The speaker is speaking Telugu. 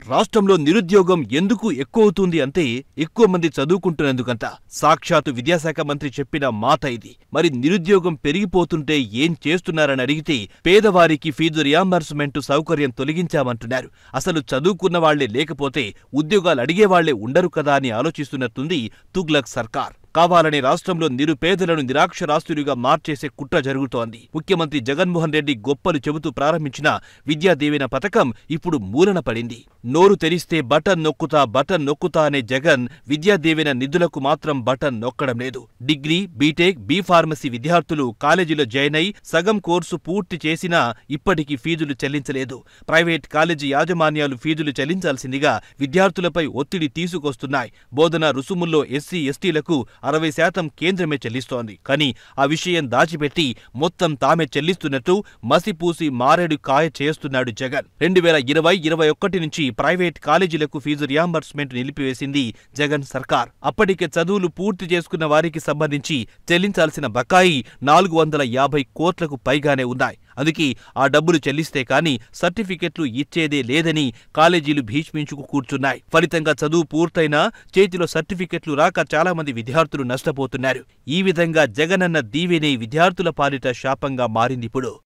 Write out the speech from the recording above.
రాష్ట్రంలో నిరుద్యోగం ఎందుకు ఎక్కువవుతుంది అంటే ఎక్కువ మంది చదువుకుంటున్నందుకంత. సాక్షాత్తు విద్యాశాఖ మంత్రి చెప్పిన మాట ఇది. మరి నిరుద్యోగం పెరిగిపోతుంటే ఏం చేస్తున్నారని అడిగితే పేదవారికి ఫీజు రియంబర్స్మెంట్ సౌకర్యం తొలగించామంటున్నారు. అసలు చదువుకున్న వాళ్లే లేకపోతే ఉద్యోగాలు అడిగేవాళ్లే ఉండరు కదా అని ఆలోచిస్తున్నట్టుంది తుగ్లక్ సర్కార్. కావాలని రాష్ట్రంలో నిరుపేదలను నిరాక్షరాస్యులుగా మార్చేసే కుట్ర జరుగుతోంది. ముఖ్యమంత్రి జగన్మోహన్ రెడ్డి గొప్పలు చెబుతూ ప్రారంభించిన విద్యా దీవెన పథకం ఇప్పుడు మూలన పడింది. నోరు తెరిస్తే బటన్ నొక్కుతా అనే జగన్ విద్యా దీవెన నిధులకు మాత్రం బటన్ నొక్కడం లేదు. డిగ్రీ, బీటెక్, బీ.ఫార్మసీ విద్యార్థులు కాలేజీలో జాయిన్ అయి సగం కోర్సు పూర్తి చేసినా ఇప్పటికీ ఫీజులు చెల్లించలేదు. ప్రైవేట్ కాలేజీ యాజమాన్యాలు ఫీజులు చెల్లించాల్సిందిగా విద్యార్థులపై ఒత్తిడి తీసుకొస్తున్నాయి. బోధనా రుసుముల్లో ఎస్సీ, ఎస్టీలకు 60% కేంద్రమే చెల్లిస్తోంది. కానీ ఆ విషయం దాచిపెట్టి మొత్తం తామే చెల్లిస్తున్నట్టు మసిపూసి మారేడు కాయ చేస్తున్నాడు జగన్. 2020-21 నుంచి ప్రైవేట్ కాలేజీలకు ఫీజు రియంబర్స్మెంట్ నిలిపివేసింది జగన్ సర్కార్. అప్పటికే చదువులు పూర్తి చేసుకున్న వారికి సంబంధించి చెల్లించాల్సిన బకాయి 450 కోట్లకు పైగానే ఉన్నాయి. అందుకే ఆ డబ్బులు చెల్లిస్తే కానీ సర్టిఫికెట్లు ఇచ్చేదే లేదని కాలేజీలు భీష్మించుకు కూర్చున్నాయి. ఫలితంగా చదువు పూర్తయినా చేతిలో సర్టిఫికెట్లు రాక చాలా మంది విద్యార్థులు నష్టపోతున్నారు. ఈ విధంగా జగనన్న దీవెనే విద్యార్థుల పాలిట శాపంగా మారిందిప్పుడు.